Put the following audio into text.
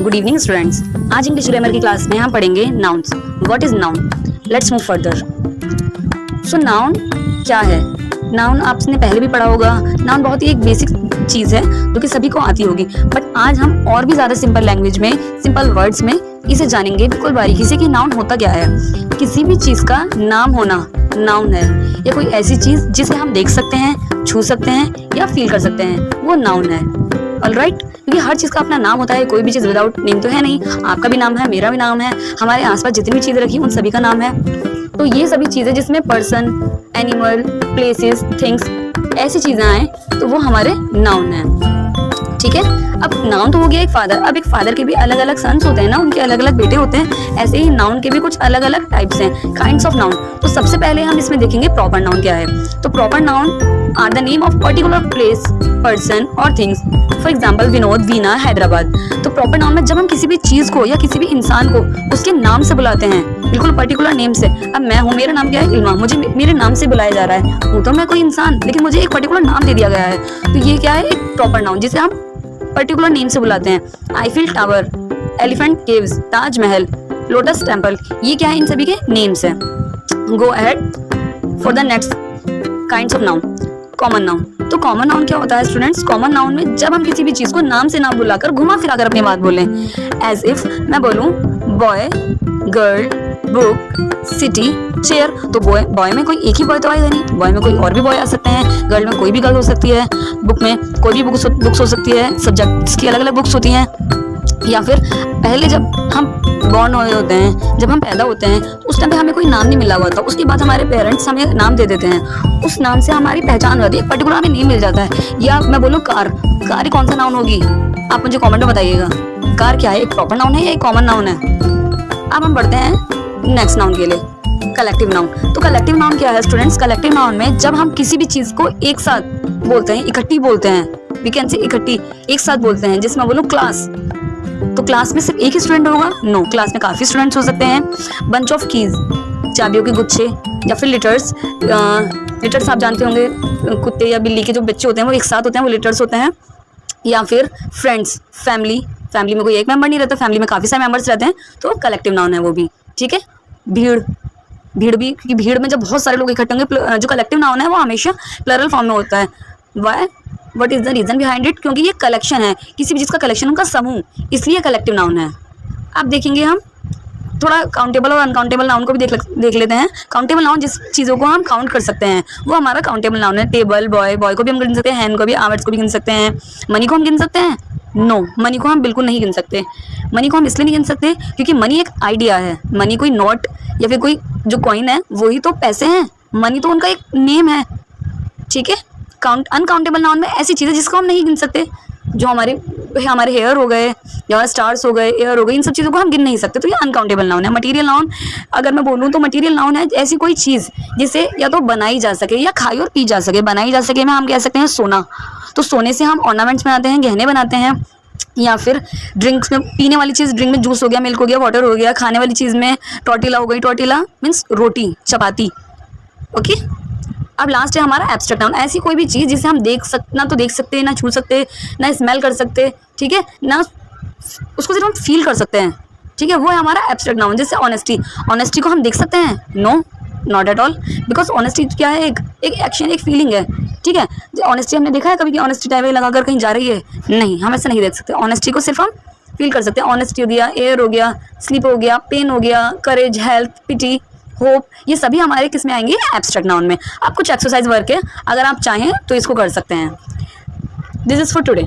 Good evening students. आज English grammar की class में हम पढ़ेंगे nouns. What is noun? Let's move further. So noun क्या है? नाउन आपने पहले भी पढ़ा होगा। नाउन बहुत ही एक बेसिक चीज़ है जो कि सभी को आती होगी, बट आज हम और भी ज़्यादा सिंपल लैंग्वेज में, सिंपल वर्ड्स में इसे जानेंगे बिल्कुल बारीकी से कि नाउन होता क्या है। किसी भी चीज़ का नाम होना नाउन है, या कोई ऐसी चीज़ जिसे हम देख सकते हैं, छू सकते हैं या फील कर सकते हैं, वो नाउन है। ऑलराइट, क्योंकि हर चीज़ का अपना नाम होता है। कोई भी चीज़ विदाउट नेम तो है नहीं। आपका भी नाम है, मेरा भी नाम है, हमारे आसपास जितनी भी चीज़ें रखी उन सभी का नाम है। तो ये सभी चीज़ें जिसमें पर्सन, एनिमल, प्लेसेस, थिंग्स ऐसी चीज़ें आए तो वो हमारे नाउन हैं। ठीक है, अब नाउन तो हो गया एक फादर। अब एक फादर के भी अलग अलग सन्स होते हैं ना, उनके अलग अलग बेटे होते हैं। ऐसे ही नाउन के भी कुछ अलग अलग टाइप्स हैं, काइंड्स ऑफ नाउन। तो सबसे पहले हम इसमें देखेंगे प्रॉपर नाउन क्या है। तो proper noun are the name of particular place, person और things. For example Vinod, Veena, Hyderabad. तो प्रॉपर नाउन में जब हम किसी भी चीज को या किसी भी इंसान को उसके नाम से बुलाते हैं, बिल्कुल पर्टिकुलर नेम से। अब मैं हूँ, मेरा नाम क्या है? इल्मा। मुझे मेरे नाम से बुलाया जा रहा है। हूँ तो मैं कोई इंसान, लेकिन मुझे एक पर्टिकुलर नाम दे दिया गया है। तो ये क्या है? एक प्रॉपर नाउन जिसे हम पर्टिकुलर नेम से बुलाते हैं। Eiffel tower, elephant caves, Taj Mahal, lotus temple, ये क्या है? इन सभी के नेम्स हैं। Go ahead for the next kinds of noun. Common noun. तो कॉमन नाउन क्या होता है स्टूडेंट्स? कॉमन नाउन में जब हम किसी भी चीज को नाम से ना बुलाकर घुमा फिरा कर अपनी बात बोलें। एज इफ मैं बोलूं boy, girl, book, city, chair. तो बॉय में कोई एक ही बॉय तो आएगा नहीं, बॉय में कोई और भी बॉय आ सकते हैं, गर्ल में कोई भी गर्ल हो सकती है, बुक में कोई भी बुक्स हो सकती है, सब्जेक्ट्स की अलग अलग बुक्स होती हैं। या फिर पहले जब हम बॉर्न हुए होते हैं, जब हम पैदा होते हैं, तो उस टाइम पे हमें कोई नाम नहीं मिला हुआ था। उसके बाद हमारे पेरेंट्स हमें नाम दे देते हैं, उस नाम से हमारी पहचान हो जाती है, एक पर्टिकुलर हमें नेम मिल जाता है। या मैं बोलूँ कार, कार कौन सा नाउन होगी? आप मुझे कमेंट में बताइएगा। कार क्या है? एक प्रॉपर नाउन है या एक कॉमन नाउन है? अब हम बढ़ते हैं नेक्स्ट नाउन के लिए, कलेक्टिव नाउन। तो कलेक्टिव नाउन क्या है स्टूडेंट्स? कलेक्टिव नाउन में जब हम किसी भी चीज को एक साथ बोलते हैं, इकट्ठी बोलते हैं, वी कैन से इकट्ठी, एक साथ बोलते हैं। जिसमें बोलो क्लास, तो क्लास में सिर्फ एक ही स्टूडेंट होगा? नो, क्लास में काफी स्टूडेंट्स हो सकते हैं। बंच ऑफ कीज, चाबियों के गुच्छे, या फिर लिटर्स। लिटर्स आप जानते होंगे, कुत्ते या बिल्ली के जो बच्चे होते हैं वो एक साथ होते हैं, वो लिटर्स होते हैं। या फिर फ्रेंड्स, फैमिली, फैमिली में कोई एक मेंबर नहीं रहता, फैमिली में काफी सारे मेंबर्स रहते हैं, तो कलेक्टिव नाउन है वो भी। ठीक है, भीड़, भीड़ भी, क्योंकि भीड़ में जब बहुत सारे लोग इकट्ठे होंगे, जो कलेक्टिव नाउन है वो हमेशा प्लरल फॉर्म में होता है। Why? What is the reason behind it? क्योंकि ये कलेक्शन है, किसी भी चीज़ का कलेक्शन, उनका समूह, इसलिए कलेक्टिव नाउन है। अब देखेंगे हम थोड़ा काउंटेबल और अनकाउंटेबल नाउन को भी देख लेते हैं। काउंटेबल नाउन जिस चीज़ों को हम काउंट कर सकते हैं वो हमारा काउंटेबल नाउन है। टेबल, बॉय, बॉय को भी हम गिन सकते हैं, हैंड को भी, आवर्स को भी गिन सकते हैं। मनी को हम गिन सकते हैं? नो, मनी को हम बिल्कुल नहीं गिन सकते। मनी को हम इसलिए नहीं गिन सकते क्योंकि मनी एक आइडिया है। मनी कोई नोट या फिर कोई जो कॉइन है वही तो पैसे हैं। मनी तो उनका एक नेम है। ठीक है, अनकाउंटेबल नाउन में ऐसी चीज़ें जिसको हम नहीं गिन सकते, जो हमारे हेयर हो गए, या स्टार्स हो गए, एयर हो गए, इन सब चीज़ों को हम गिन नहीं सकते, तो ये अनकाउंटेबल नाउन है। मटेरियल नाउन, अगर मैं बोलूँ तो मटेरियल नाउन है ऐसी कोई चीज़ जिसे या तो बनाई जा सके या खाई और पी जा सके। बनाई जा सके में हम कह सकते हैं सोना, तो सोने से हम ऑर्नामेंट्स बनाते हैं, गहने बनाते हैं। या फिर ड्रिंक्स में, पीने वाली चीज़, ड्रिंक में जूस हो गया, मिल्क हो गया, वाटर हो गया। खाने वाली चीज़ में टॉर्टिला हो गई, टॉर्टिला मीन्स रोटी, चपाती। ओके, अब लास्ट है हमारा एब्स्ट्रैक्ट नाउन। ऐसी कोई भी चीज़ जिसे हम ना तो देख सकते, ना छू सकते, ना स्मेल कर सकते, ठीक है, ना उसको सिर्फ हम फील कर सकते हैं। ठीक है, वो है हमारा एब्स्ट्रैक्ट नाउन। जैसे ऑनेस्टी, ऑनेस्टी को हम देख सकते हैं? No, not at all, because honesty क्या है? एक एक्शन, एक फीलिंग है। ठीक है, ऑनेस्टी हमने देखा है कभी कि ऑनेस्टी टाइप लगाकर कहीं जा रही है? नहीं, हम ऐसे नहीं देख सकते। ऑनेस्टी को सिर्फ हम फील कर सकते हैं। ऑनेस्टी हो गया, एयर हो गया, स्लीप हो गया, पेन हो गया, करेज, हेल्थ, पिटी, होप, ये सभी हमारे किस में आएंगे? एब्स्ट्रैक्ट नाउन में। अब कुछ एक्सरसाइज वर्क है, अगर आप चाहें तो इसको कर सकते हैं। This is for today.